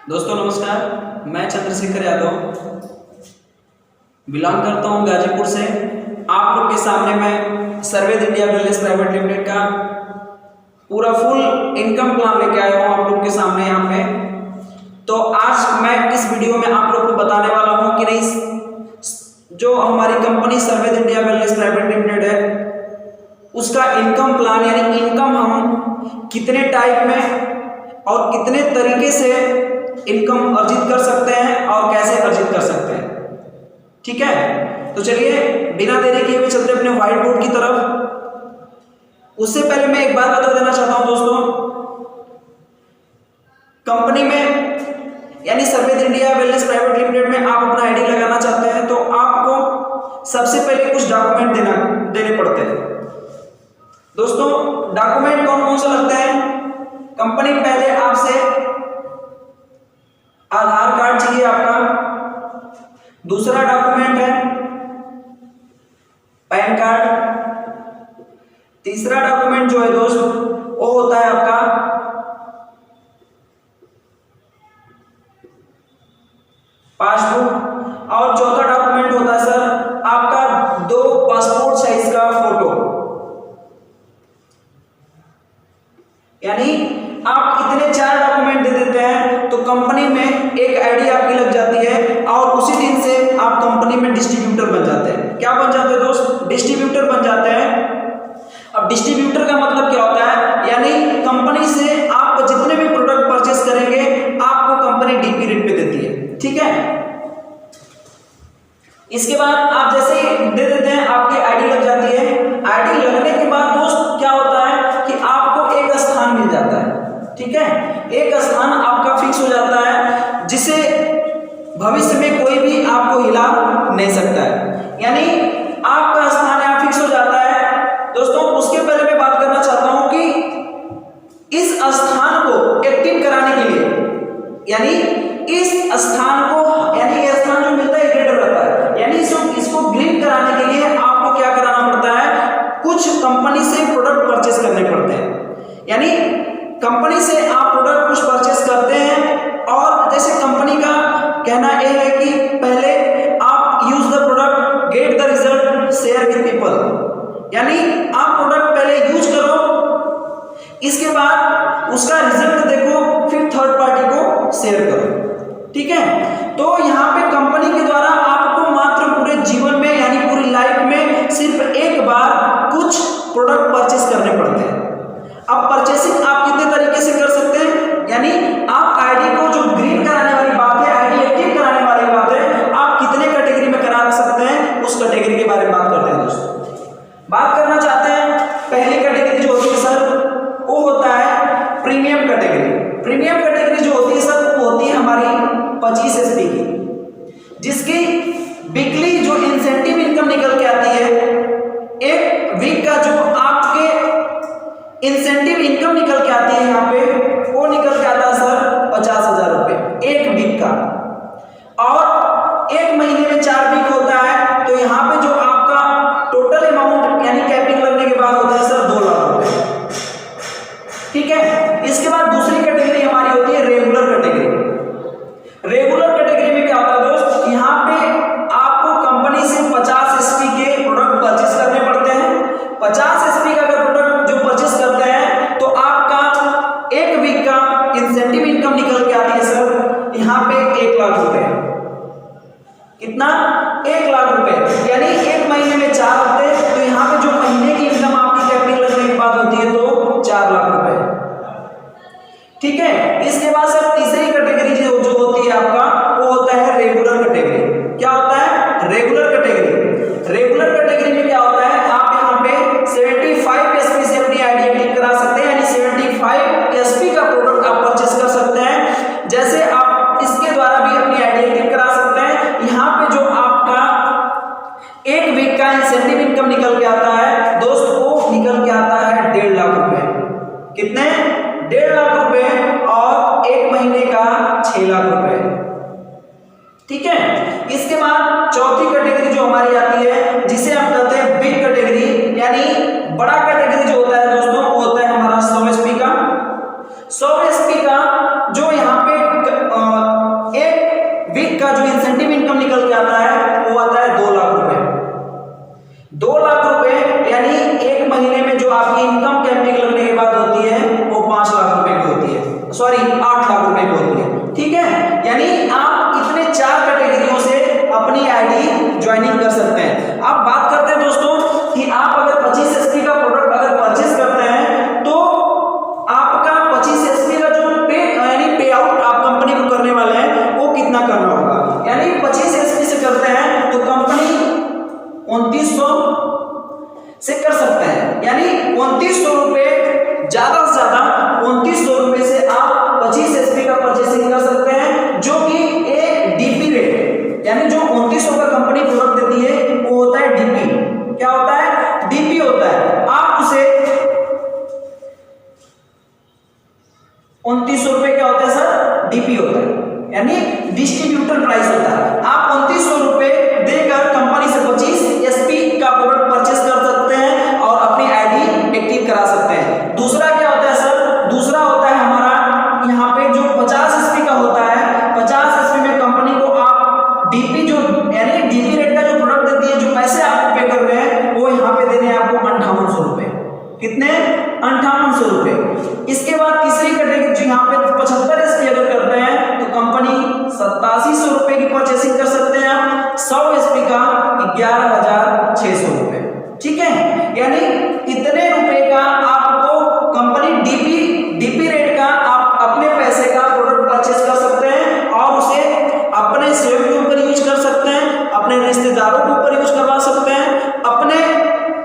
दोस्तों नमस्कार, मैं चंद्रशेखर यादव बिलोंग करता हूं गाजीपुर से। आप लोग के सामने मैं सर्वेद इंडिया वेलनेस प्राइवेट लिमिटेड का पूरा फुल इनकम प्लान लेके आया हूं आप लोग के सामने यहाँ पे। तो आज मैं इस वीडियो में आप लोग को बताने वाला हूं कि नहीं जो हमारी company Sarved India wellness private limited है उसका इनकम प्लान यानी इनकम हम कितने टाइप में और कितने तरीके से इनकम अर्जित कर सकते हैं और कैसे अर्जित कर सकते हैं। ठीक है, तो चलिए बिना देरी किए हुए चलते अपने व्हाइट बोर्ड की तरफ। उससे पहले मैं एक बात बता देना चाहता हूं दोस्तों, कंपनी में यानी सर्वेद इंडिया वेलनेस प्राइवेट लिमिटेड में आप अपना आईडी लगाना चाहते हैं तो आपको सबसे पहले कुछ डॉक्यूमेंट देने पड़ते हैं। दोस्तों डॉक्यूमेंट कौन कौन से लगते हैं? कंपनी पहले आपसे आधार कार्ड चाहिए आपका, दूसरा डॉक्यूमेंट है पैन कार्ड, तीसरा डॉक्यूमेंट जो है दोस्त वो होता है आपका पासबुक और चौथा डॉक्यूमेंट होता है सर आपका 2 पासपोर्ट साइज का फोटो। यानी आप इतने 4 डॉक्यूमेंट दे देते हैं तो कंपनी में एक आईडी आपकी लग जाती है और उसी दिन से आप कंपनी में डिस्ट्रीब्यूटर बन जाते हैं। क्या बन जाते हैं दोस्त? डिस्ट्रीब्यूटर बन जाते हैं। अब डिस्ट्रीब्यूटर का मतलब क्या होता है? यानी कंपनी से आप जितने भी प्रोडक्ट परचेस करेंगे आपको कंपनी डीपी रेट पे देती है। ठीक है, इसके बाद आप जैसे ही दे देते हैं आपकी आईडी लग जाती है। आईडी लगने के बाद दोस्त क्या होता है कि आपको एक स्थान मिल जाता है। ठीक है, एक स्थान आपका फिक्स हो जाता है जिसे भविष्य में कोई भी आपको हिला नहीं सकता है। यानी आपका स्थान यहाँ फिक्स हो जाता है। दोस्तों उसके पहले मैं बात करना चाहता हूं कि इस स्थान को एक्टिव कराने के लिए यानी इस स्थान को यानी ये स्थान जो मिलता है रेड रहता है, यानी इसको ग्रीन कराने के लिए आपको क्या कराना पड़ता है? कुछ कंपनी से प्रोडक्ट परचेस करने पड़ते हैं। यानी कंपनी से आप प्रोडक्ट कुछ परचेस करते हैं और जैसे कंपनी का कहना यह है कि पहले आप use the product, get the result, share with people. यानी आप प्रोडक्ट पहले यूज करो, इसके बाद उसका रिजल्ट देखो, फिर थर्ड पार्टी को शेयर करो। ठीक है, तो यहाँ पे कंपनी के द्वारा आपको मात्र पूरे जीवन में यानी पूरी लाइफ में सिर्फ एक बार कुछ प्रोडक्ट परचेस करने पड़ते हैं। अब परचेसिंग आप कितने तरीके से कर सकते हैं? यानी आप आईडी को जो ग्रीन कराने वाली बात है, आईडी एक्टिव कराने वाली बात है, आप कितने कैटेगरी में करा सकते हैं उस कैटेगरी के बारे में बात करते हैं दोस्तों। बात करना चाहते हैं पहली कैटेगरी जो होती है सर वो होता है प्रीमियम कैटेगरी। प्रीमियम कैटेगरी जो होती है सर वो होती है हमारी 25 एसपी की, जिसकी वीकली जो इंसेंटिव इनकम निकल के आती है, एक वीक का जो आपके इंसेंटिव इनकम निकल के आती है यहाँ पे वो निकल के आता है सर 50,000 रुपए एक वीक का। और एक महीने में 4 वीक होता है तो यहाँ पे जो आपका टोटल अमाउंट यानी कैपिंग लगने के बाद होता है सर 2 लाख रुपए। ठीक है, इसके बाद दूसरी कैटेगरी हमारी होती है रेगुलर कैटेगरी। रेगुलर कैटेगरी में क्या होता है दोस्त? यहाँ पे आपको कंपनी से 50 एसपी के प्रोडक्ट परचेस करने पड़ते हैं। 50 एसपी का अगर प्रोडक्ट जो परचेस करते हैं तो आपका एक वीक का इंसेंटिव इनकम निकल के आती है सर यहाँ पे 1 लाख रुपए। कितना? 1 लाख रुपए। यानी एक महीने में 4 होते तो यहाँ पे जो महीने की इनकम आपकी कैपिंग लगने के बाद होती है तो 4 लाख रुपए। ठीक है, इसके बाद सर तीसरी कैटेगरी जो होती है आपका वो होता है रेगुलर कैटेगरी। क्या होता है? Regular category. रेगुलर कैटेगरी में क्या होता है? आप यहाँ पे 75 एसपी से अपनी आईडी एक्टिव करा सकते हैं, यानी 75 एसपी का प्रोडक्ट आप परचेस कर सकते हैं। जैसे आप इसके द्वारा भी अपनी आईडी एक्टिव करा सकते हैं। यहाँ पे जो आपका एक वीक का इंसेंटिव इनकम निकल के आता है दोस्त वो निकल के आता है 1.5 लाख रुपए। कितने? 1.5 लाख रुपए और एक महीने का 6 लाख रुपए। ठीक है, इसके बाद चौथी कैटेगरी जो हमारी आती है जिसे हम कहते हैं बिग कैटेगरी, यानी बड़ा कैटेगरी जो होता है दोस्तों वो होता है हमारा 100 एसपी का। 100 एसपी का जो यहाँ पे यानी डिस्ट्रीब्यूटर प्राइस होता है। आप 2900 रुपए देकर कंपनी से 25 एसपी का प्रोडक्ट परचेस कर सकते हैं और अपनी आईडी एक्टिव करा सकते हैं। दूसरा क्या होता है सर, दूसरा होता है हमारा यहाँ पे जो 50 एसपी का होता है, 50 एसपी में कंपनी को आप डीपी जो यानी डीपी रेट का जो प्रोडक्ट देती है, जो पैसे आपको पे कर रहे हैं वो यहाँ पे देने हैं आपको 5800 रुपए। कितने? 5800 रुपए। इसके बाद तीसरी कैटेगरी जो यहाँ पे 75 एसपी अगर करते हैं तो कंपनी 8700 रुपए की परचेसिंग कर सकते हैं आप, 100 एसपी का 11600 रुपए। ठीक है, यानी इतने रुपए का आपको कंपनी डीपी रेट का आप अपने पैसे का प्रोडक्ट परचेस कर सकते हैं और उसे अपने स्वयं के ऊपर यूज कर सकते हैं, अपने रिश्तेदारों के ऊपर यूज करवा सकते हैं, अपने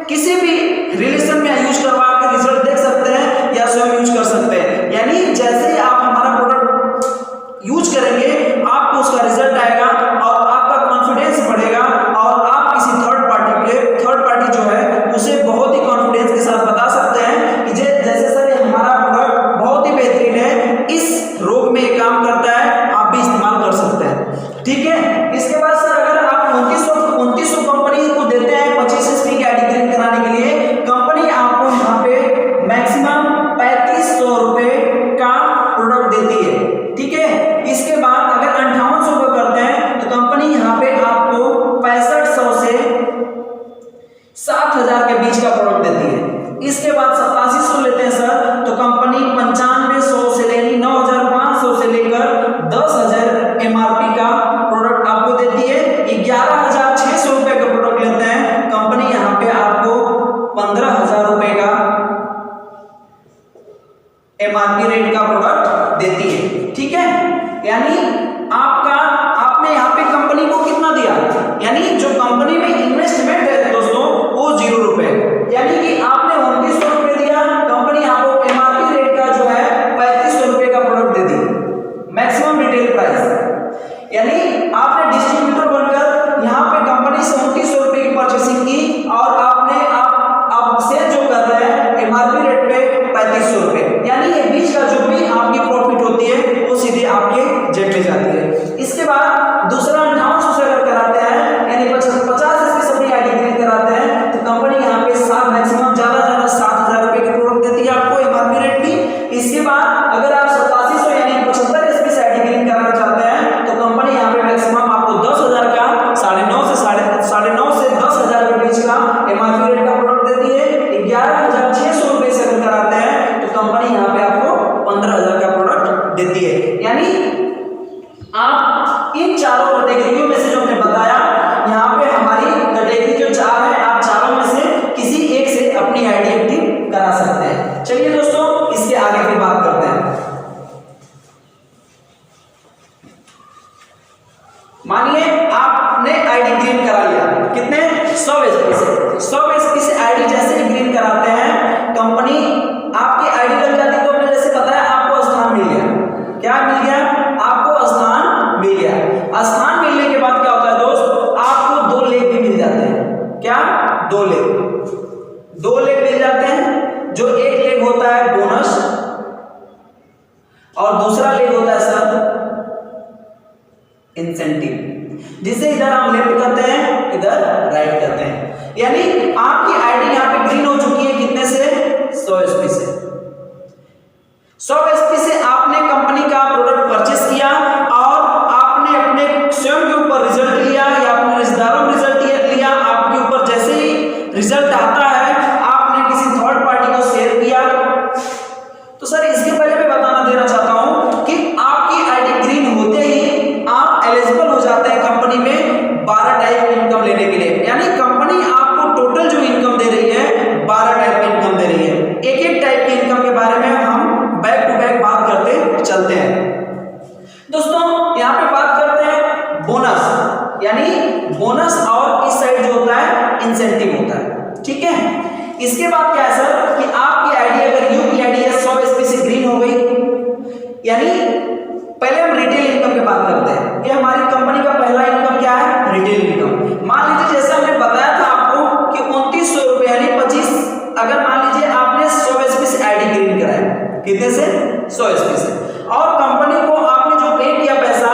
किसी भी रिलेशन में यूज करवा के रिजल्ट देख सकते हैं या स्वयं यूज कर सकते हैं। यानी जैसे ही आप हमारा प्रोडक्ट यूज करेंगे आपको उसका रिजल्ट आएगा और आपका कॉन्फिडेंस बढ़ेगा और आप किसी थर्ड पार्टी जो है उसे बहुत ही कॉन्फिडेंस के साथ बता सकते हैं कि जैसे सर हमारा प्रोडक्ट बहुत ही बेहतरीन है, इस रोग में ये काम करता है, आप भी इस्तेमाल कर सकते हैं। ठीक है, इसके बाद सर अगर आप 2900 कंपनी को देते हैं 25 एसपी की आईडी ग्रीन कराने के लिए, कंपनी आपको यहाँ पे मैक्सिमम 3500 रुपए का प्रोडक्ट देती है। ठीक है, इसके बाद अगर 5800 रुपए करते हैं तो कंपनी यहाँ पे आपको 6500 से 7000 के बीच का प्रोडक्ट देती है। इसके बाद 8700 लेते हैं सर तो कंपनी 9500 से यानी 9500 से लेकर 10000 एमआरपी का प्रोडक्ट आपको देती है। 11600 रुपए का प्रोडक्ट लेते हैं कंपनी यहाँ पे आपको 15000 रुपए का एमआरपी रेट का प्रोडक्ट देती है। ठीक है, यानी आपने यहाँ पे कंपनी को कितना दिया, यानी जो कंपनी में इन्वेस्टमेंट है दोस्तों वो 0 रुपए, यानी कि आपने 2900 रुपए दिया, कंपनी आपको एमआरपी रेट का जो है 3500 रुपए का प्रोडक्ट दे दी, मैक्सिमम रिटेल प्राइस। यानी आपने डिस्ट्रीब्यूटर बनकर यहाँ पे कंपनी से 2900 रुपए की परचेसिंग की और आप सेल जो कर रहे हैं एमआरपी रेट पे 3500 रुपए, यानी ये बीच का जो भी आपकी प्रॉफिट होती है वो सीधे आपके जेब में जाती है। इसके बाद दूसरा 5800 से अगर कराते हैं यानी 50 एसपी सभी आईडी ग्रीन कराते हैं तो कंपनी यहाँ पे मैक्सिमम ज्यादा 7000 रुपए की प्रोडक्ट देती है आपको एमआरपी रेट की। इसके बाद अगर आप 8700 यानी 75 एसपी से आईडी ग्रीन कराना चाहते हैं तो कंपनी यहाँ पे मैक्सिमम आपको 10000 का 9.5 से 10000 के बीच का एमआरपी रेट का प्रोडक्ट देती है। 11600 रुपए से अगर कराते हैं तो कंपनी यहाँ पे आपको 15000 का प्रोडक्ट देती है। यानी आप इन चारों कैटेगरियों में से जो हमने बताया, यहाँ पे हमारी कैटेगरी जो 4 है, आप चारों में से किसी एक से अपनी आईडी एक्टिव करा सकते हैं। चलिए दोस्तों इसके आगे की बात करते हैं। मानिए आपने आईडी ग्रीन करा लिया, कितने? 100 एसपी से। 100 एसपी से आईडी जैसे ही ग्रीन कराते हैं कंपनी आपकी आईडी लग जाती है। तो हमने जैसे बताया आपको स्थान मिल गया। क्या मिल गया? आपको स्थान मिल गया। स्थान मिलने के बाद क्या होता है दोस्त, आपको 2 लेग भी मिल जाते हैं। क्या? 2 लेग मिल जाते हैं। जो एक लेग होता है बोनस और दूसरा लेग होता है सर इंसेंटिव, जिसे इधर हम लेफ्ट करते हैं, इधर राइट करते हैं। यानी आपकी आईडी यहाँ पे ग्रीन हो चुकी है कितने से? 100 एसपी से। 100 एसपी से आपने कंपनी का प्रोडक्ट परचेस किया और आपने अपने स्वयं के ऊपर रिजल्ट लिया या अपने रिश्तेदारों में रिजल्ट लिया। आपके ऊपर जैसे ही रिजल्ट आता है आपने किसी थर्ड पार्टी को शेयर किया। तो सर इसके पहले मैं बताना देना चाहता हूं कि आपकी आईडी ग्रीन होते ही आप एलिजिबल हो जाते हैं कंपनी में 12 टाइप की इनकम लेने के लिए। यानी कंपनी आपको टोटल जो इनकम दे रही है 12 टाइप की इनकम दे रही है। एक टाइप की इनकम के बारे में हम बैक टू बैक बात करते चलते हैं। दोस्तों यहाँ पे बात करते हैं बोनस, यानी बोनस और इस साइड जो होता है इंसेंटिव होता है। ठीक है, इसके बाद क्या है सर कि आपकी आईडी अगर यूपीआईडी 100 एसपी से ग्रीन हो गई, यानी पहले हम रिटेल इनकम की बात करते हैं। ये हमारी कंपनी का पहला इनकम क्या है? Retail income. मान लीजिए जैसे हमने बताया था आपको कि 2900 रुपए यानी 25, अगर मान लीजिए आपने 100 एसपी से आईडी ग्रीन कराया, कितने से? 100 एसपी से, और कंपनी को आपने जो पे किया पैसा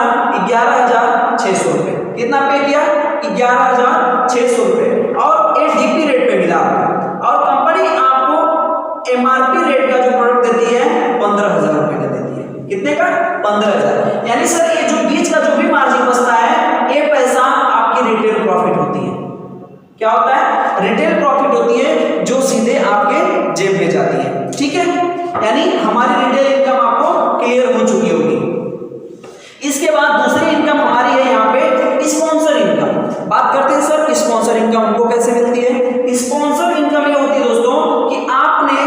11,600 रुपए। कितना पे किया? 11,600 रुपए, और ये डीपी रेट पे मिला आपको। और कंपनी आपको एमआरपी रेट का जो प्रोडक्ट देती है 15,000 रुपए का देती है। कितने का? 15,000। यानी सर ये जो बीच का जो भी मार्जिन बचता है, ये पैसा आपकी रिटेल प्रॉफिट होती है। क्या होता है? रिटेल प्रॉफिट होती है, जो सीधे आपके जेब में जाती है। ठीक है, यानी हमारी रिटेल इनकम आपको क्लियर हो चुकी होगी। इसके बाद दूसरी इनकम हमारी है यहाँ पे स्पॉन्सर इनकम। बात करते हैं सर स्पॉन्सर इनकम हमको कैसे मिलती है। स्पॉन्सर इनकम ये होती है दोस्तों कि आपने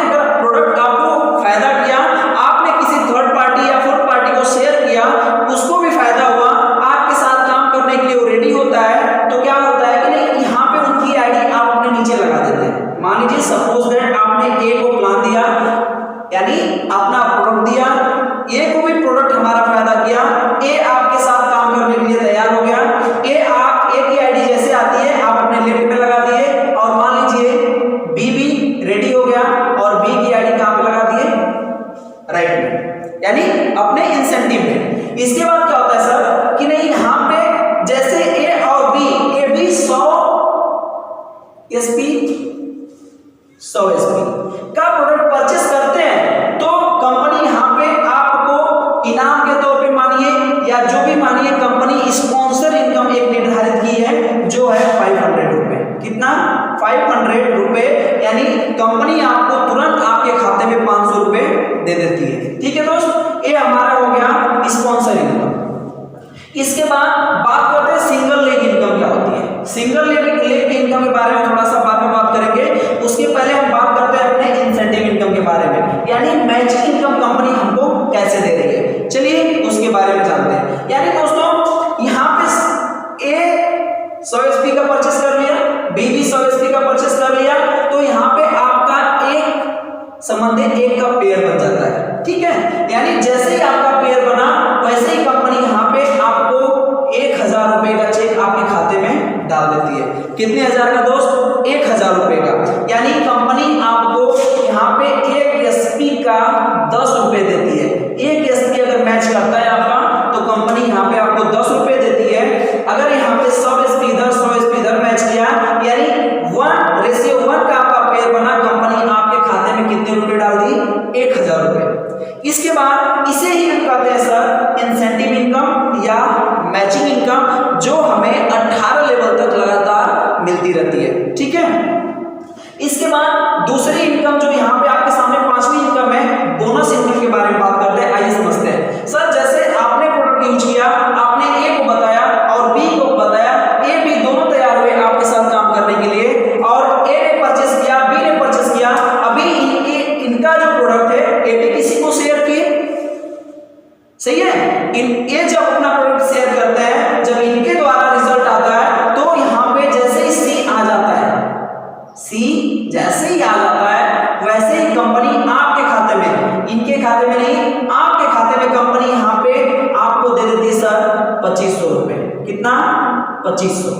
अगर प्रोडक्ट आपको फायदा किया, आपने किसी थर्ड पार्टी या फोर्थ पार्टी को शेयर किया, उसको भी फायदा हुआ, आपके साथ काम करने के लिए वो रेडी होता है, तो क्या होता है कि नहीं, यहाँ पे उनकी आईडी आप अपने नीचे लगा देते हैं। मान लीजिए सपोज दैट आपने ए को प्लान दिया, यानी अपना प्रोडक्ट दिया, ए को भी प्रोडक्ट हमारा फायदा किया, ए आपके साथ काम करने के लिए तैयार हो गया, ए की आईडी जैसे आती है आप अपने लेफ्ट पे लगा दिए, और मान लीजिए बी भी रेडी हो गया और बी की आईडी कहां पे लगा दिए? राइट में, यानी अपने इंसेंटिव में। इसके बाद क्या होता है सर कि नहीं, यहां पे जैसे ए और बी, ए भी 100 एसपी का प्रोडक्ट परचेस करते हैं, तो कंपनी यहां पे आपको इनाम के तौर पे मानिए या जो भी मानिए, कंपनी स्पॉन्सर इनकम एक निर्धारित की है जो है 500 रुपए। कितना? 500 रुपए, यानी कंपनी आपको तुरंत आपके खाते में 500 रुपए दे देती है। ठीक है दोस्त, ये हमारा हो गया स्पॉन्सर इनकम। इसके बाद बात करते हैं सिंगल लेग इनकम क्या होती है। सिंगल लेग इनकम के बारे में थोड़ा सा बाद में बात करेंगे, उसके पहले हम बात करते हैं अपने इंसेंटिव इनकम के बारे में, यानी मैचिंग इनकम कंपनी हमको कैसे दे रही है। चलिए उसके बारे में जानते हैं। यानी दोस्तों यहाँ पे ए 100 एसपी का परचेस कर लिया, बी भी 100 एसपी का परचेस कर लिया, तो यहाँ पे आपका एक संबंधित एक का पेयर बन जाता है। ठीक है, यानी जैसे ही आपका पेयर बना, वैसे ही कंपनी यहाँ पे आपको 1,000 रुपए का चेक आपके खाते में डाल देती है। कितने हजार का दोस्त? 1,000 रुपए का। यानी कंपनी आपको यहाँ पे एक एसपी का 10 रुपए देती है। एक एसपी अगर मैच करता है आपका, तो कंपनी यहाँ पे आपको 10 रुपए देती है। अगर यहाँ पे 100 एसपी इधर 100 एसपी इधर मैच किया, यानी 1:1 का आपका पेयर बना, कंपनी आपके खाते में कितने रुपए डाल दी? 1,000 रुपए। इसके बाद इसे ही हम कहते हैं सर इंसेंटिव इनकम या मैचिंग इनकम, जो हमें 18 लेवल तक लगातार मिलती रहती है। ठीक है, इसके बाद दूसरी इनकम जो यहाँ पे आपके सामने पांचवी इनकम है, बोनस इनकम के बारे में बात करते हैं। आइए समझते हैं। सर जैसे आपने प्रोडक्ट यूज किया, आपने ए को बताया और बी को बताया, ए बी दोनों तैयार हुए आपके साथ काम करने के लिए, और ए ने परचेस किया, बी ने परचेस किया। अभी इनका जो प्रोडक्ट है ए बी किसी को शेयर किए, सही है। ये जब अपना प्रोडक्ट शेयर करते हैं, जब इनके द्वारा रिजल्ट आता है, तो यहाँ पे जैसे ही सी आ जाता है, सी जैसे ही आ जाता है, वैसे ही कंपनी आपके खाते में, इनके खाते में नहीं, आपके खाते में कंपनी यहाँ पे आपको दे देती है सर 2500 रुपए। कितना? 2500।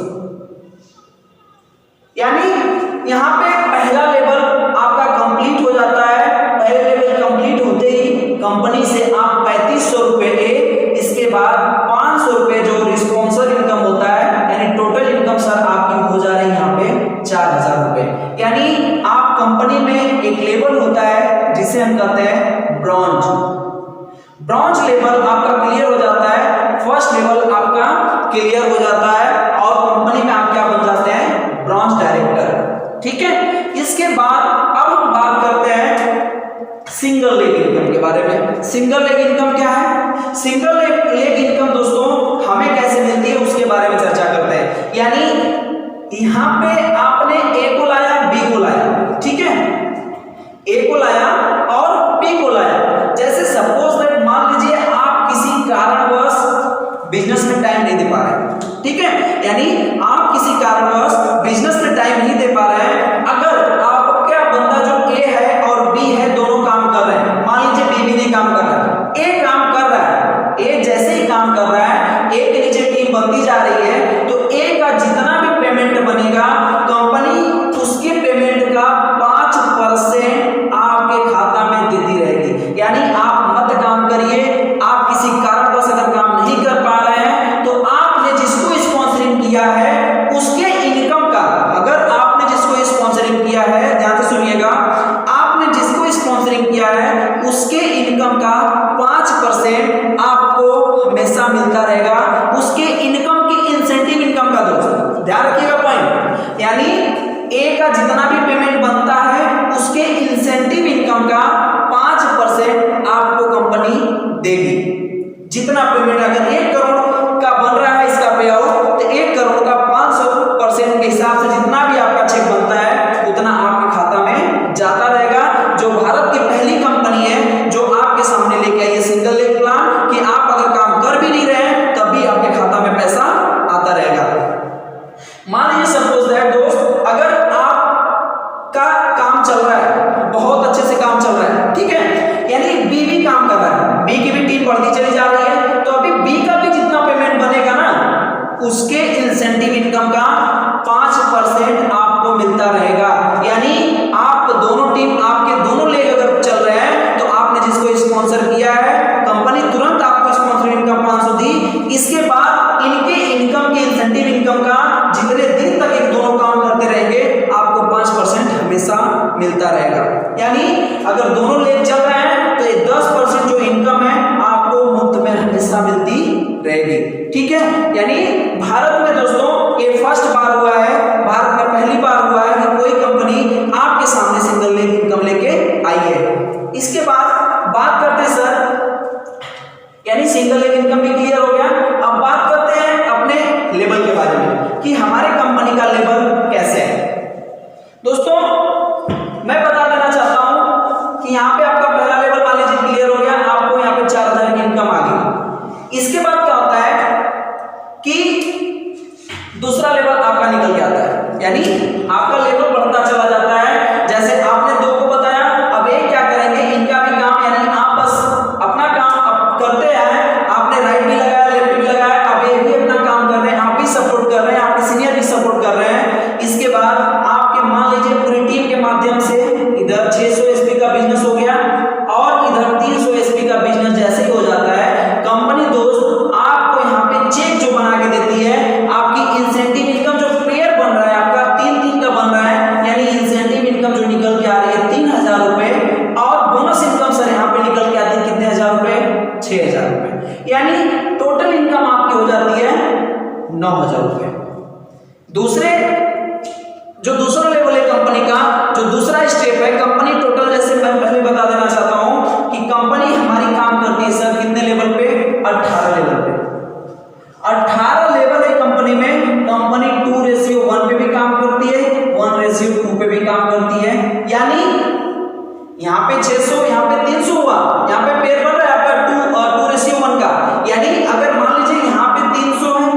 यानी यहाँ पे पहला लेवल आपका कंप्लीट हो जाता है। पहले लेवल कंप्लीट होते ही कंपनी से आप 3500 रुपए ले, इसके बाद 500 रुपए जो रिस्पॉन्सर इनकम होता है, यानी टोटल इनकम सर आपकी हो जा रही है यहाँ पे 4,000 रुपए। यानी आप कंपनी में एक लेवल होता है जिसे हम कहते हैं ब्रॉन्ज। ब्रॉन्ज लेवल आपका क्लियर हो जाता है, फर्स्ट लेवल आपका क्लियर हो जाता है, और कंपनी में आप क्या बन जाते हैं? Bronze director. ठीक है, इसके बाद अब हम बात करते हैं सिंगल लेग इनकम के बारे में। सिंगल लेग इनकम क्या है? सिंगल लेग इनकम दोस्तों हमें कैसे मिलती है उसके बारे में चर्चा करते हैं। यानी यहां पे आपने ए को लाया, बी को लाया, ठीक है, ए को लाया और बी को लाया। जैसे सपोज दैट मान लीजिए आप किसी कारणवश बिजनेस में टाइम नहीं दे पा रहे, ठीक है, यानी आप किसी कारणवश बिजनेस में टाइम नहीं दे पा रहे हैं। अगर आपका बंदा जो ए है और बी है दोनों काम कर रहे हैं, मान लीजिए बी भी नहीं काम कर रहा है, ए काम कर रहा है, ए जैसे ही काम कर रहा है, ए के नीचे टीम बनती जा रही है, तो ए का जितना भी पेमेंट बनेगा, कंपनी उसके पेमेंट का 5% आपके खाता में देती रहेगी। यानी आप मत काम करिए, आप किसी कारणवश अगर काम नहीं कर पा रहे हैं किया है, ध्यान से सुनिएगा, आपने जिसको स्पॉन्सरिंग किया है उसके इनकम का 5% आपको हमेशा मिलता रहेगा, उसके इनकम की इंसेंटिव इनकम का। दोस्त ध्यान रखिएगा पॉइंट, यानी ए का जितना भी पेमेंट बनता है उसके इंसेंटिव इनकम का 5% आपको कंपनी देगी। जितना पेमेंट अगर 1 करोड़ का बन रहा है इसका पे आउट, तो 1 करोड़ का 500% के हिसाब से जितना भी आपका चेक बनता है उतना आपके खाता में जाता रहेगा। जो भारत की पहली कंपनी है जो आपके सामने लेके आई है सिंगल लेग प्लान, कि आप अगर काम कर भी नहीं रहे हैं तब भी आपके खाता में पैसा आता रहेगा। मान लीजिए सपोज दैट दोस्त, अगर आपका काम चल रहा है, बहुत अच्छे से काम चल रहा है, ठीक है, यानी बी भी काम कर रहा है, बी की भी टीम बढ़ती चली जा रही है, तो अभी बी का भी जितना पेमेंट बनेगा ना उसके इंसेंटिव इनकम का 5% आपको मिलता रहेगा। यानी आप दोनों टीम, आपके दोनों लेग अगर चल रहे हैं तो आपने जिसको स्पॉन्सर किया है कंपनी तुरंत आपको स्पॉन्सर इनकम 500 दी, इसके बाद इनके इनकम के इंसेंटिव इनकम का जितने दिन तक एक दोनों काम करते रहेंगे आपको 5% हमेशा मिलता रहेगा। यानी अगर दोनों लेग चल रहे हैं तो 10% जो इनकम है आपको मुफ्त में हमेशा मिलती रहेगी, ठीक है। यानी भारत में दोस्तों ये फर्स्ट बार हुआ है, भारत में पहली बार हुआ है कि कोई कंपनी आपके सामने सिंगल लेग इनकम लेके आई है। इसके बाद बात करते हैं सर, यानी सिंगल लेग इनकम भी क्लियर हो गया। अब बात करते हैं अपने लेवल के बारे में कि हमारे कंपनी का लेवल कैसे है। दोस्तों मैं बता देना चाहता हूं कि यहाँ पे आपका पहला लेवल मान लीजिए क्लियर हो गया, आपको यहाँ पे 4000 की इनकम आ गई। इसके बाद क्या होता है कि दूसरा लेवल आपका निकल के आता है, यानी आपका लेवल बढ़ता चला जाता है। जैसे आपने 2 को बताया, अब एक क्या करेंगे, इनका भी काम, यानी आप बस अपना काम करते हैं, आपने राइट भी लगाया लेफ्ट भी लगाया, अब ये भी अपना काम कर रहे हैं, आप भी सपोर्ट कर रहे हैं, आपके सीनियर भी सपोर्ट कर रहे हैं। इसके बाद आपके मान लीजिए पूरी टीम के माध्यम से इधर 600 एसपी का बिजनेस हो गया और इधर 300 एसपी का बिजनेस जैसे ही हो जाता है, कंपनी दोस्त आपको यहाँ पे चेक जो बना के देती है, आपकी इंसेंटिव इनकम जो पेयर बन रहा है आपका 3 का बन रहा है, यानी इंसेंटिव इनकम जो निकल के आ रही है 3000 रुपए, और बोनस इनकम सर यहाँ पे निकल के आती है कितने हजार रुपए, 6000 रुपए, यानी टोटल इनकम आपकी हो जाती है 9000 रुपए। दूसरा लेवल है कंपनी का, जो दूसरा स्टेप है कंपनी टोटल, जैसे मैं पहले बता देना चाहता हूं कि कंपनी हमारी काम करती है सर कितने लेवल पे, 18 लेवल पे। 18 लेवल है कंपनी में, कंपनी 2:1 पे भी काम करती है, 1:2 पे भी काम करती है। यानी यहाँ पे 600, यहाँ पे 300 हुआ, यहाँ पे पेयर बन रहा है आपका 2:1 का, यानी अगर मान लीजिए यहाँ पे 300 है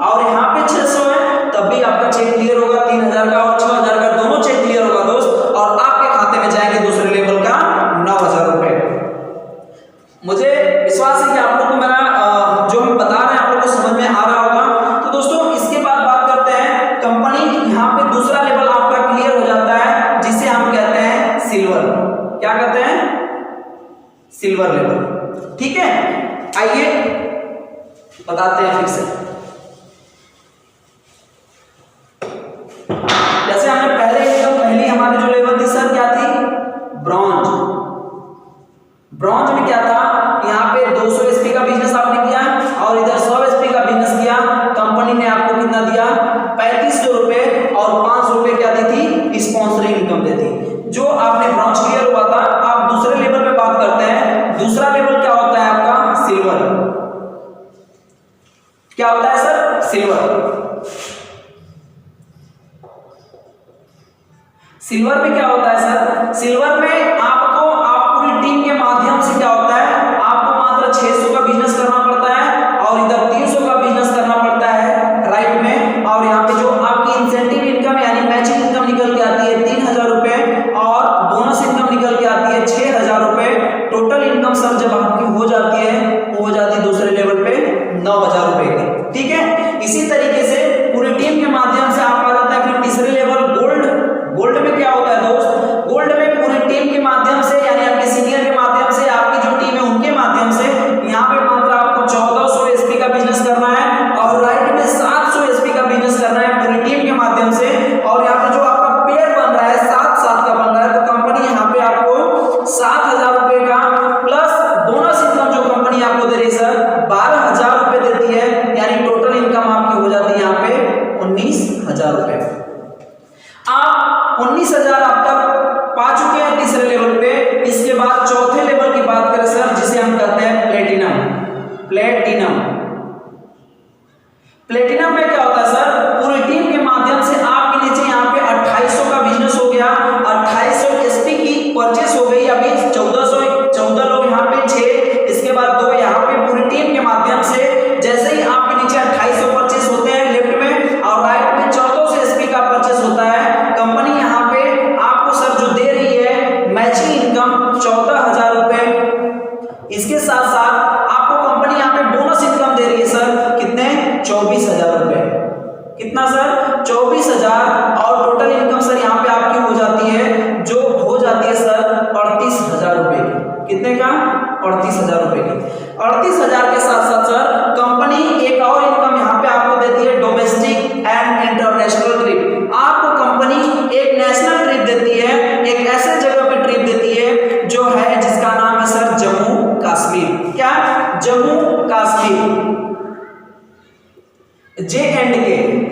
और यहाँ पे 600 है, तब भी आपका चेक क्लियर होगा 3000 का और 6000 का, दोनों चेक क्लियर होगा दोस्त, और आपके खाते में जाएंगे दूसरे लेवल का 9000 रुपए। मुझे विश्वास है कि आप लोगों को मेरा जो हम बता रहे हैं आप लोगों को समझ में आ रहा होगा। तो दोस्तों इसके बाद बात करते हैं, कंपनी यहाँ पे दूसरा लेवल आपका क्लियर हो जाता है जिसे हम कहते हैं सिल्वर। क्या कहते हैं, सिल्वर लेवल, ठीक है। आइए बताते हैं फिर से। जैसे हमने पहली हमारी जो लेवल थी सर क्या थी, ब्रॉन्ज। ब्रॉन्ज में क्या था, यहाँ पे 200 एसपी का बिजनेस आपने किया और इधर 100 एसपी का बिजनेस किया, कंपनी ने आपको कितना दिया, 3500 रुपए और 500 रुपए क्या दी थी, स्पॉन्सरिंग इनकम देती। जो आपने ब्रॉन्ज क्लियर हुआ था, आप दूसरे लेवल पे बात करते हैं। दूसरा लेवल क्या होता है आपका, सिल्वर। क्या होता है सर, सिल्वर। सिल्वर में क्या होता है सर, सिल्वर में आपको आप पूरी टीम के माध्यम से क्या होता है, आपको मात्र 600 का बिजनेस करना पड़ता है और इधर 300 का बिजनेस करना पड़ता है राइट में, और यहाँ पे जो आपकी इंसेंटिव इनकम यानी मैचिंग इनकम निकल के आती है 3000 रुपए और बोनस इनकम निकल के आती है 6000 रुपए। टोटल इनकम सर जब आपकी हो जाती है वो हो जाती है दूसरे लेवल पे 9000 रुपए की, ठीक है। इसी तरीके से पूरी टीम के माध्यम से आप आ जाता है फिर तीसरे लेवल गोल्ड। गोल्ड में क्या होता है दोस्त, गोल्ड में पूरी टीम के माध्यम से यानी आपके सीनियर के माध्यम से आपकी जो टीम है पा चुके हैं तीसरे लेवल पे। इसके बाद चौथे लेवल की बात करें सर, जिसे हम कहते हैं प्लेटिनम। प्लेटिनम में क्या होता है सर, पूरी टीम के माध्यम से आपके नीचे यहाँ पे 2800 का बिजनेस हो गया, 2800 एसपी की परचेस हो गई। अभी 14 लोग यहाँ पे 6, इसके बाद 2 यहाँ पे, पूरी टीम के माध्यम से जैसे ही आपके नीचे 2800 परचेस होते हैं लेफ्ट में, और राइट में 1400 एसपी का परचेस होता है, कंपनी यहाँ पे आपको सर जो दे रही है मैचिंग इनकम 14,000 रुपए। इसके साथ साथ आपको कंपनी यहाँ पे बोनस इनकम दे रही है सर, कितने, 24,000 रुपए। कितना सर, 24,000, और टोटल इनकम सर यहाँ पे आपकी हो जाती है, जो हो जाती है सर 38,000 रुपए की। कितने का, 38,000 रुपए की। 38,000 के साथ साथ सर कंपनी एक और इनकम यहाँ पे आपको देती है, डोमेस्टिक एंड इंटरनेशनल ट्रिप। आपको कंपनी एक नेशनल ट्रिप देती है, एक ऐसे जगह पे ट्रिप देती है जो है, जिसका नाम है सर जम्मू कश्मीर। क्या, जम्मू कश्मीर, J&K,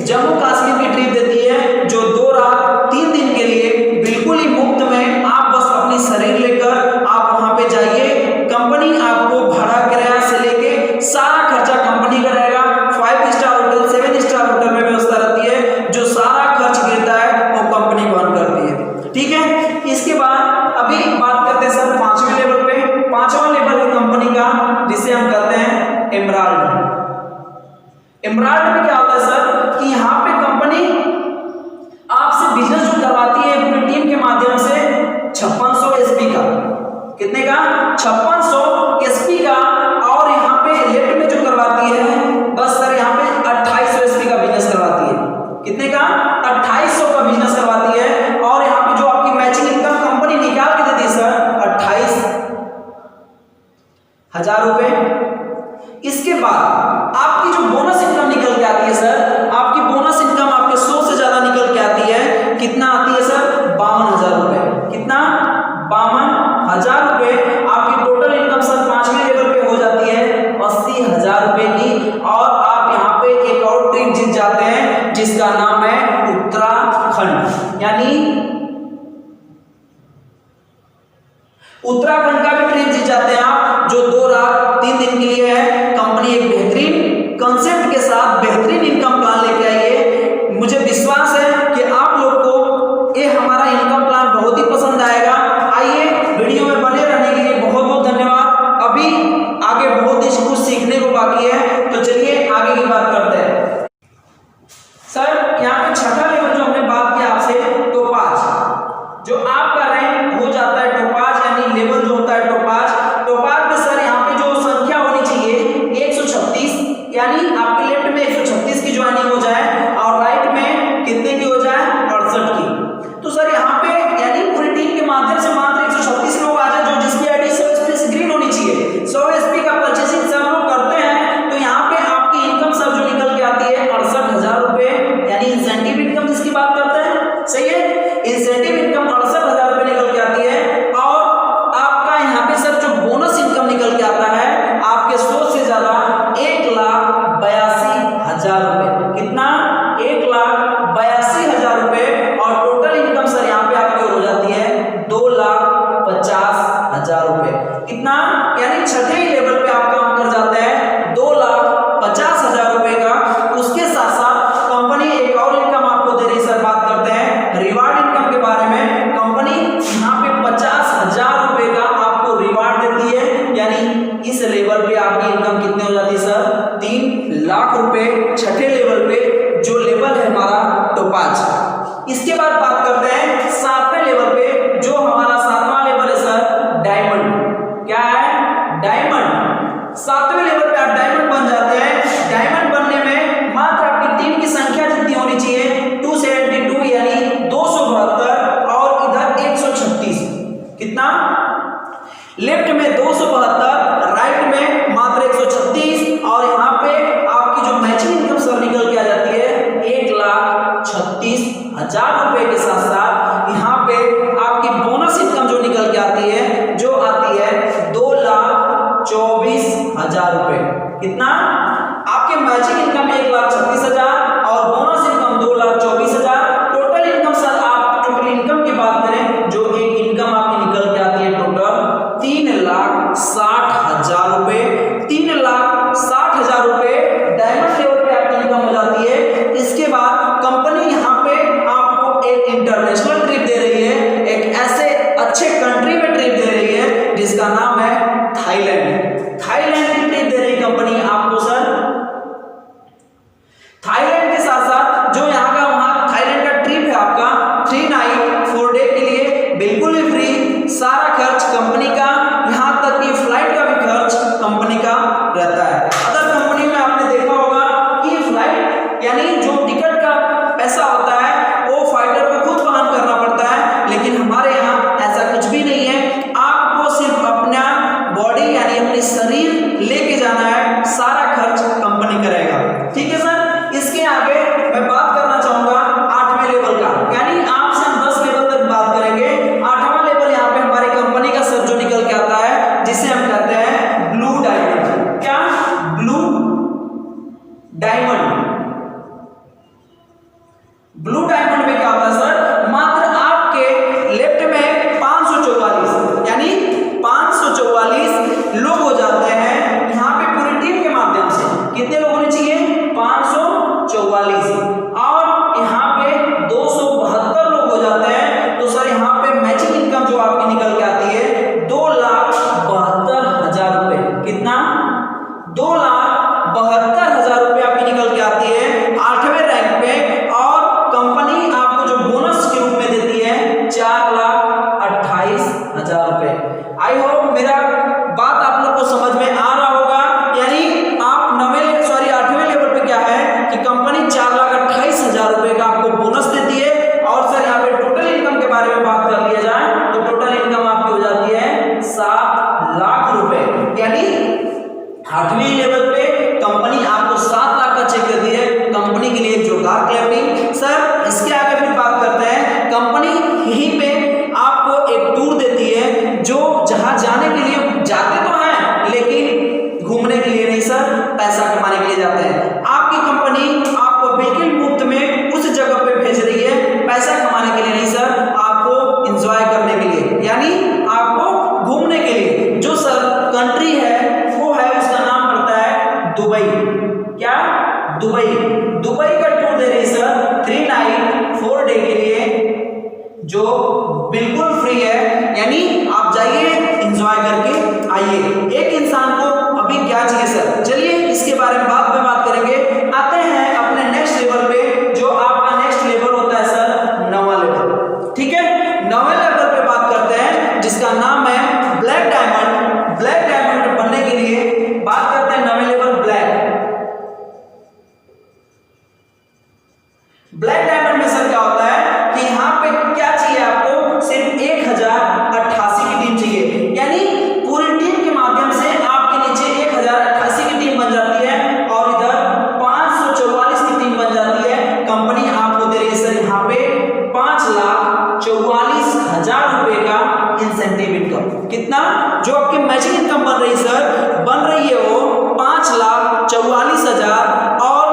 जम्मू कश्मीर की ट्रिप देती है, जो 2 रात 3 दिन के लिए बिल्कुल ही मुफ्त में, आप बस अपनी शरीर लेकर आप वहां पे जाइए। कंपनी आपको भाड़ा किराया से लेके सारा खर्चा कंपनी का रहेगा। 5 स्टार होटल, 7 स्टार होटल में व्यवस्था रहती है, जो सारा खर्च गिरता है वो कंपनी वहन करती है। ठीक है, इसके बाद अभी बात करते हैं सर 5वें लेवल पे। 5वां लेवल है कंपनी का, जिसे हम कहते हैं एमराल्ड। एमराल्ड में क्या होता है सर, कि यहाँ पे कंपनी आपसे बिजनेस जो करवाती है पूरी टीम के माध्यम से 5600 एसपी का। कितने का, 5600 एसपी का, और यहाँ पे लेफ्ट में जो करवाती है बस सर यहाँ पे 2800 एसपी का बिजनेस करवाती है। कितने का, 2800 का बिजनेस करवाती है, और यहाँ पे जो आपकी मैचिंग इनकम कंपनी निकाल के देती है सर 28,000 रुपए। इसके बाद आपकी जो बोनस इनकम निकल के आती है सर, आपकी बोनस इनकम आपके 100 से ज्यादा निकल के आती है। कितना आती है सर, 52,000 रुपए। कितना, 52,000 रुपए। आपकी टोटल इनकम सर 5वें लेवल पे हो जाती है 80,000 रुपए की, और आप यहाँ पे एक और ट्रिप जीत जाते हैं, जिसका नाम है उत्तराखंड। यानी उत्तराखंड का भी ट्रिप जीत जाते हैं आप, जो 2 रात 3 दिन के लिए है। कंपनी एक बेहतरीन कंसेप्ट के साथ बेहतरीन इनकम प्लान लेके आई है। मुझे विश्वास है कि आप लोग को ये हमारा इनकम प्लान बहुत ही पसंद आएगा। आइए, वीडियो में बने रहने के लिए बहुत बहुत धन्यवाद। अभी आगे बहुत ही कुछ सीखने को बाकी है, तो चलिए आगे की बात करते हैं। सर यहाँ पे 6वां लेवल जो हमने बात किया आपसे, टोपाज, जो आपका रैंक हो जाता है टोपाज, यानी लेवल जो होता है टोपाज। टोपाज में सर यहाँ पे जो संख्या होनी चाहिए 136, यानी आपके लेफ्ट में 136 की ज्वाइनिंग हो जाए, और राइट में कितने की हो जाए, 68 की। तो सर यहाँ पे यानी पूरी टीम के माध्यम से मात्र 136 लोग आ जाए, जो जिसकी आईडी 100 एसपी से ग्रीन होनी चाहिए। 100 एसपी का परचेसिंग सब लोग करते हैं, तो यहाँ पे आपकी इनकम सर जो निकल के आती है 68,000 रुपए, यानी इंसेंटिव इनकम जिसकी बात करते हैं। सही है, इंसेंटिव इनकम 68,000 रुपए निकल के आती है। और आपका यहाँ पे सर जो बोनस इनकम निकल के आता है आपके 100 से ज्यादा 1,82,000 रुपए। कितना, 1,82,000 रुपए। और टोटल इनकम सर यहाँ पे आपकी हो जाती है 2,50,000 रुपए। कितना, यानी 6ठे लेवल पे आप काम कर जाते हैं 2,50,000 रुपए का। उसके साथ साथ कंपनी एक और इनकम आपको दे रही सर, बात करते हैं रिवार्ड इनकम के बारे में। कंपनी यहाँ पे 50,000 रुपए का आपको रिवार्ड देती है, यानी इस लेवल पे आपकी इनकम कितने हो जाती है सर, 3 लाख रुपए 6ठे लेवल पे, जो लेवल है हमारा टोपाज। इसके बाद बात करते हैं 7वें लेवल पे, जो हमारा 7वां लेवल है सर डायमंड। क्या है, डायमंड। 7वें लेवल पे आप डायमंड बन जाते हैं। डायमंड बनने में मात्र आपकी टीम की संख्या जितनी होनी चाहिए 272, यानी 272, और इधर 136। कितना, लेफ्ट में 272, राइट में मात्र 136, और यहाँ पे आपकी जो मैचिंग इनकम सर निकल के आ जाती है 1,36,000 रुपए के साथ साथ यहाँ पे आपकी बोनस इनकम जो निकल के आती है, जो आती है 2,24,000 रुपए। कितना, आपके मैचिंग इनकम 1,36,000 और bonus income 2,24,000। Total income sir, आप टोटल इनकम की बात करें, जो एक जिसका नाम है थाईलैंड। थाईलैंड की ट्रिप दे रही कंपनी आपको सर। थाईलैंड के साथ साथ जो यहाँ का वहाँ थाईलैंड का ट्रिप है आपका 3 नाइट 4 डे के लिए बिल्कुल ही फ्री, सारा खर्च कंपनी का, यहाँ तक कि फ्लाइट का भी खर्च कंपनी का रहता है। अदर कंपनी में आपने देखा होगा कि फ्लाइट यानी जो टिकट का पैसा होता है वो फाइटर को खुद वहन करना पड़ता है, लेकिन हमारे यहाँ ऐसा कुछ भी नहीं है। आपको सिर्फ अपना बॉडी यानी अपनी शरीर लेके जाना है, सारा खर्च कंपनी करेगा। ठीक है सर। इसके आगे मैं बात करना चाहूंगा 8वें लेवल का, यानी आपसे हम 10 लेवल तक बात करेंगे। 8वां लेवल यहाँ पे हमारी कंपनी का सर जो निकल के आता है, जिसे हम कहते हैं ब्लू डायमंड। क्या? Blue diamond. ब्लू डायमंड में क्या होता है सर? मात्र आपके लेफ्ट में 544 यानी 544 लोग हो जाते हैं यहाँ पे पूरी टीम के माध्यम से। कितने लोग होने चाहिए? 544। और यहाँ पे 272 लोग हो जाते हैं, तो सर यहाँ पे मैचिंग इनकम जो आपकी निकल के आती है 2,72,000 रुपए। कितना? 2,72,000 रुपए आपकी निकल के आती है 8वें रैंक पे। और कंपनी आपको जो बोनस के रूप में देती है 4,28,000 रुपए। आई होप मेरा बात आप लोग को समझ में आ रहा होगा। यानी आप 8वें लेवल पे क्या है कि कंपनी 4,28,000 रुपए का आपको बोनस देती है। और सर यहाँ पे टोटल इनकम के बारे में बात कर लिया जाए तो टोटल इनकम आपकी हो जाती है 7 लाख रुपए। यानी 8वें लेवल पे कंपनी आपको 7 लाख का चेक देती है। कंपनी के लिए जोरदार क्लैपिंग। सर इसके आगे फिर बात करते हैं, कंपनी यहीं पे आपको एक टूर देती है, जो जहां जाने के लिए जाते तो हैं लेकिन घूमने के लिए नहीं सर, पैसा कमाने के लिए जाते हैं। आपकी कंपनी आपको बिल्कुल मुफ्त में उस जगह पे भेज रही है, पैसा कमाने के लिए नहीं सर, आपको एंजॉय करने के लिए, यानी आपको घूमने के लिए। जो सर कंट्री है वो है, उसका नाम पड़ता है दुबई। क्या? दुबई। दुबई का टूर दे रही सर 3 नाइट 4 डे के लिए, जो बिल्कुल फ्री है, यानी आप जाइए एंजॉय करके आइए। एक इंसान को अभी क्या चाहिए सर? चलिए इसके बारे में बाद में बात करेंगे। आते हैं अपने नेक्स्ट लेवल पे, जो आपका नेक्स्ट लेवल होता है सर 9वां लेवल। ठीक है, 9वें लेवल पे बात करते हैं, जिसका नाम है ब्लैक डायमंड। ब्लैक डायमंड बनने के लिए बात करते हैं 9वें लेवल ब्लैक। ब्लैक डायमंड में सर क्या होता है कि यहाँ पे क्या चाहिए आपको? सिर्फ 1088 की टीम चाहिए, यानी पूरी टीम के माध्यम से आपके नीचे 1088 की टीम बन जाती है और इधर 544 की टीम बन जाती है। कंपनी आपको दे रही है सर यहाँ पे 5,44,000 रुपए का इंसेंटिव इनकम। कितना? जो आपकी मैचिंग इनकम बन रही सर, बन रही है वो 5,44,000, और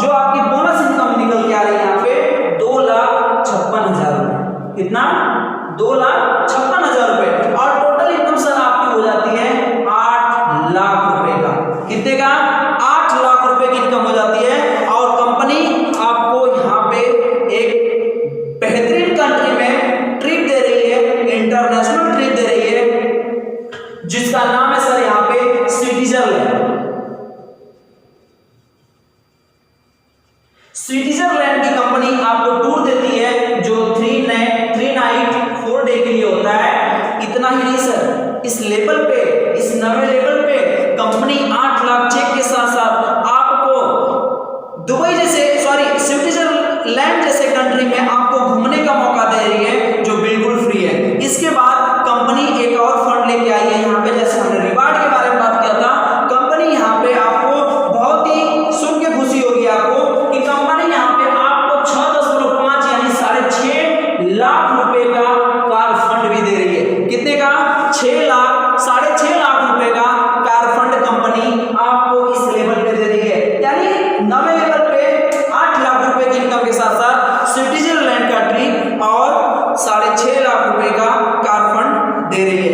जो आपकी बोनस इनकम निकल के आ रही है यहाँ पे 2,56,000 रुपए। कितना? 2,56,000 रुपए। और टोटल इनकम सर आपकी हो जाती है 8 लाख रुपए का। कितने का? 8 लाख रुपए की इनकम हो जाती है। और कंपनी आपको यहाँ पे एक बेहतरीन कंट्री में ट्रिप दे रही है, इंटरनेशनल ट्रिप दे रही है, जिसका नाम है सर यहाँ पे स्विट्जरलैंड। स्विट्जरलैंड की कंपनी आपको टूर देती है, जो 3 नाइट 4 डे के लिए होता है। इतना ही नहीं सर, इस लेवल पे, इस 9वें लेवल पे कंपनी 8 लाख चेक के साथ साथ आपको दुबई जैसे, स्विट्जरलैंड जैसे कंट्री में आपको घूमने का मौका दे रही है, जो बिल्कुल फ्री है। इसके बाद कंपनी एक और फंड लेके आई है यहाँ पे, जैसे हमने रिवार्ड के बारे में बात किया था। कंपनी यहाँ पे आपको बहुत ही सुन के खुशी होगी आपको कि कंपनी यहाँ पे आपको 6.5 यानी 6.5 लाख रुपए का कार फंड भी दे रही है। कितने का? 6 लाख, 6.5 लाख रुपए का कार फंड कंपनी आपको इस लेवल पे दे रही है। यानी 9वें लेवल पे 8 लाख रुपए की इनकम के साथ साथ स्विट्जरलैंड का ट्रिप और 6.5 लाख रुपए का कार फंड दे रही है।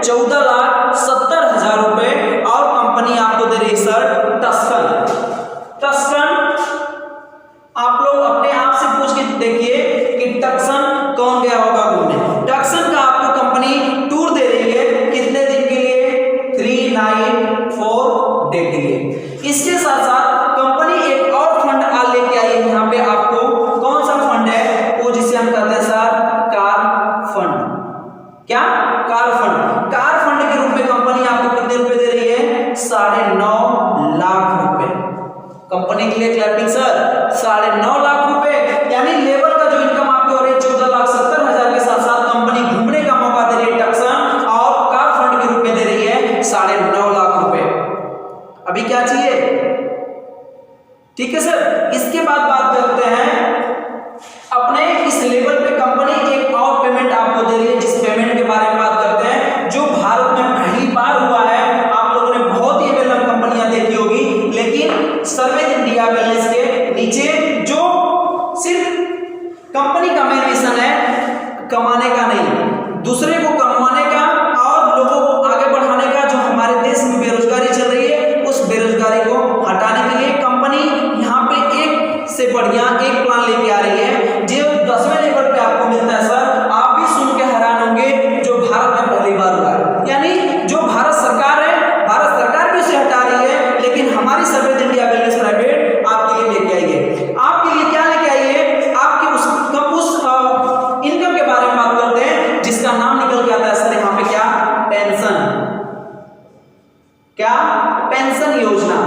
14,70,000 रुपए। और कंपनी आपको दे रही है सर टस्कन। टस्कन आप लोग अपने आप से पूछ के देखिए कि टस्कन कौन गया होगा घूमने। टस्कन का आपको कंपनी टूर दे रही है कितने दिन के लिए? 3 नाइट 4 डे के लिए। इसके साथ साथ कंपनी एक और फंड लेके आई है यहाँ पे आपको। कौन सा फंड है वो? जिसे हम कहते हैं सर कार फंड। क्या? Car fund. कार फंड के रूप में कंपनी आपको कितने रुपए दे रही है? 9.5 लाख रुपए। कंपनी के लिए क्लैपिंग सर। 9.5 लाख रुपए यानी लेबर का जो इनकम आपको हो रही है 14,70,000 के साथ साथ कंपनी घूमने का मौका दे रही है टक्सन, और कार फंड के रूप में दे रही है 9.5 लाख रुपए। अभी क्या चाहिए? ठीक है सर। इसके बाद बात करते हैं अपने इस लेवल पे कंपनी एक और पेमेंट आपको दे रही है, जिस पेमेंट के बारे में बात करते हैं जो भारत में पहली बार हुआ है। आप लोगों ने बहुत ही वेलकम कंपनियां देखी होगी, लेकिन सर्वे इंडिया वेलनेस के नीचे जो सिर्फ कंपनी का मेन मिशन है कमाने का नहीं, दूसरे को कमाने का और लोगों को आगे बढ़ाने का। जो हमारे देश में बेरोजगारी चल रही है उस बेरोजगारी को हटाने के लिए कंपनी यहाँ पे एक से बढ़िया एक प्लान लेके आ रही है जो 10वें लेवल पे आपको मिलता है सर। आप भी सुन के हैरान होंगे, जो भारत में पहली बार हुआ है। यानी जो भारत सरकार है, भारत सरकार भी उसे हटा रही है, लेकिन हमारी सर्वे इंडिया वेलनेस प्राइवेट आपके लिए लेके आई है। आपके लिए क्या लेके आई है? आपके उस इनकम के बारे में बात करते हैं जिसका नाम निकल के आता है सर यहाँ पे। क्या? पेंशन। क्या? पेंशन योजना।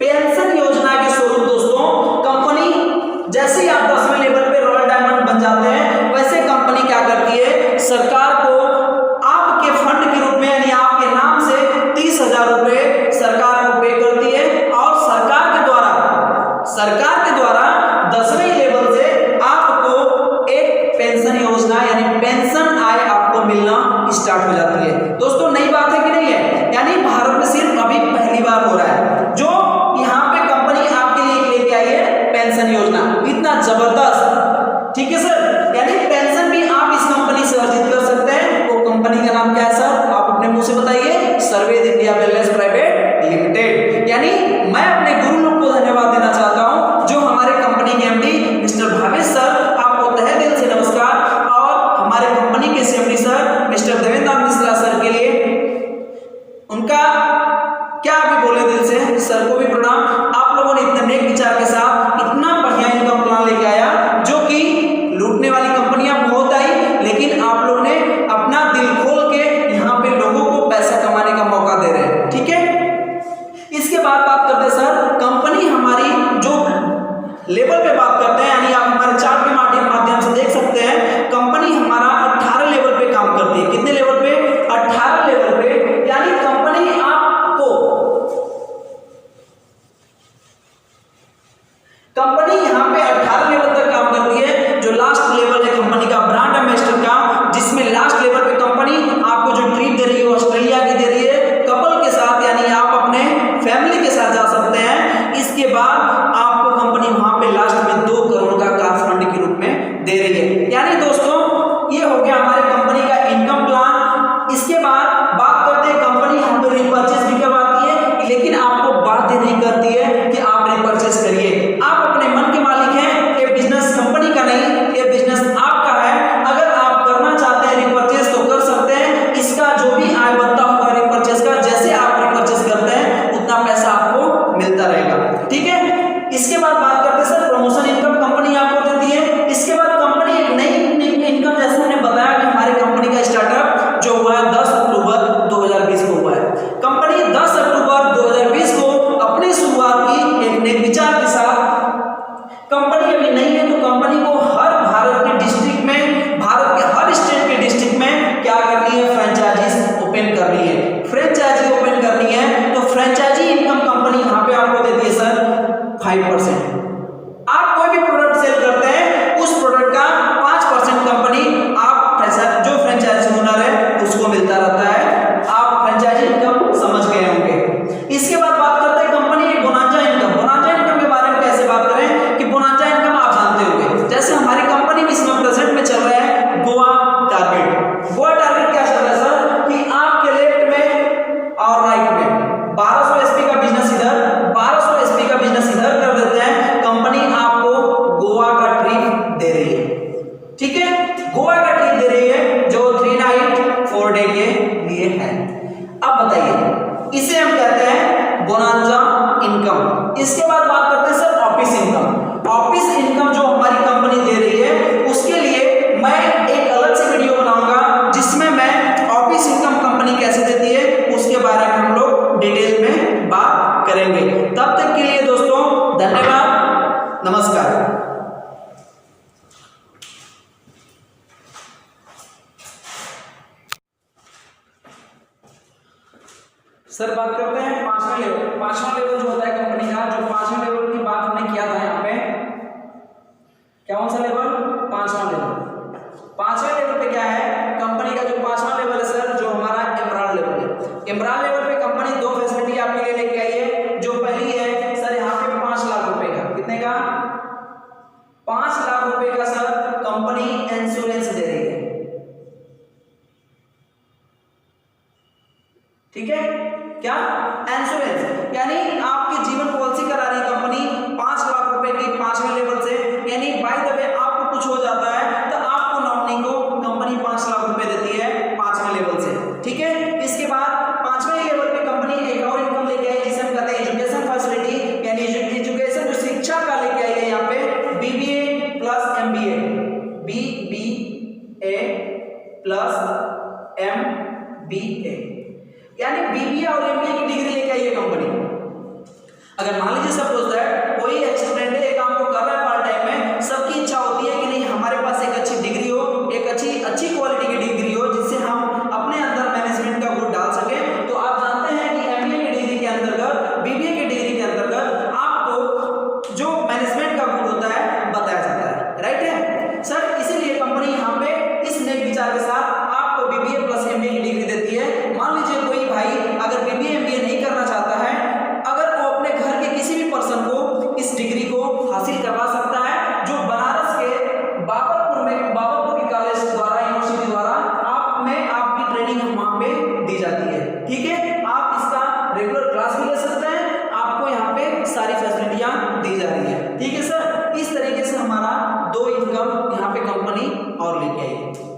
पेंशन योजना के स्वरूप दोस्तों कंपनी जैसे ही आप 10वें लेवल पे रॉयल डायमंड बन जाते हैं, वैसे कंपनी क्या करती है? सरकार को आपके फंड के रूप में यानी आपके नाम से 30,000 रुपए सरकार को पे करती है, और सरकार के द्वारा 10वें लेवल से आपको एक पेंशन योजना यानी पेंशन आय आपको मिलना स्टार्ट हो जाती है। दोस्तों नई बात है कि नहीं है? यानी भारत में सिर्फ अभी पहली बार हो रहा है जो यहाँ पे कंपनी आपके लिए लेके आई है पेंशन योजना। इतना जबरदस्त। ठीक है सर। यानी पेंशन भी आप इस कंपनी से अर्जित कर सकते हैं। वो कंपनी का नाम क्या है सर? आप अपने मुंह से बताइए। Survey India wellness private limited. यानी मैं अपने गुरु लोग को धन्यवाद देना चाहता हूं जो हमारे कंपनी के एमडी मिस्टर भावेश सर, आपको तहे दिल से नमस्कार। और हमारे कंपनी के CMD sir mister Devendra Mishra sir के लिए उनका क्या भी बोले दिल से, सर को भी प्रणाम। आप लोगों ने इतने नेक विचार के साथ इतना बढ़िया इनकम प्लान लेके आया जो कि लूटने ठीक है, गोवा का ट्रिप दे रही है जो 3 नाइट 4 डे के लिए है। अब बताइए, इसे हम कहते हैं बोनांजा इनकम। इसके बाद बात करते हैं sir office income. Office income जो हमारी कंपनी दे रही है उसके लिए मैं एक अलग से वीडियो बनाऊंगा जिसमें मैं ऑफिस इनकम कंपनी कैसे देती है उसके बारे में हम लोग डिटेल में बात करेंगे। तब तक के लिए दोस्तों धन्यवाद, नमस्कार। सर बात करते हैं पांचवा लेवल। पांचवा लेवल जो होता है कंपनी का, जो पांचवा लेवल की बात हमने किया था यहाँ पे, कौन सा लेवल? पांचवा लेवल। पांचवा लेवल पे क्या है कंपनी का जो पांचवा लेवल है सर, जो हमारा एमराल्ड लेवल है। एमराल्ड लेवल पे कंपनी 2 फैसिलिटी आपके लिए लेके आई है। जो पहली है सर यहाँ पे 5 लाख रुपए का, कितने का? 5 लाख रुपए का सर कंपनी इंश्योरेंस दे रही है। ठीक है, क्या? इंश्योरेंस, यानी आपकी जीवन पॉलिसी करा रही कंपनी 5 लाख रुपए की 5वें लेवल से। यानी बाय द वे आपको कुछ हो जाता है तो आपको नॉमिनी को कंपनी 5 लाख रुपए देती है 5वें लेवल से। ठीक है, इसके बाद 5वें लेवल पे कंपनी एक और इनकम लेके आई जिसे हम कहते हैं एजुकेशन फैसिलिटी, यानी एजुकेशन जो शिक्षा का लेके आई है यहाँ पे BBA plus MBA. BBA plus MBA, यानी बीबीए और एमबीए की डिग्री लेके आई है कंपनी। अगर मान लीजिए सपोज दैट कोई स्टूडेंट है, काम को कर रहा है पार्ट टाइम में, सबकी इच्छा होती है कि नहीं हमारे पास एक अच्छी डिग्री हो, एक अच्छी क्वालिटी की डिग्री हो जिससे हम अपने अंदर मैनेजमेंट का गुण डाल सके। तो आप जानते हैं कि एमबीए की डिग्री के अंतर्गत, बीबीए की डिग्री के अंतर्गत आपको जो मैनेजमेंट का गुण होता है बताया जाता है। राइट है सर, इसीलिए कंपनी यहाँ पे इस नेक विचार के साथ आपको बीबीए प्लस एमबीए की डिग्री देती है। मान लीजिए कोई भाई अगर बीबीए एमबीए नहीं करना चाहता है, अगर वो अपने घर के किसी भी पर्सन को इस डिग्री को हासिल करवा सकता है, जो बनारस के बाबरपुर की कॉलेज द्वारा, यूनिवर्सिटी द्वारा आपकी ट्रेनिंग वहां पे दी जाती है। ठीक है, आप इसका रेगुलर क्लास भी ले सकते हैं, आपको यहाँ पे सारी फैसिलिटियां दी जा रही है। ठीक है सर, इस तरीके से हमारा 2 इनकम यहाँ पे कंपनी और लेके आई है।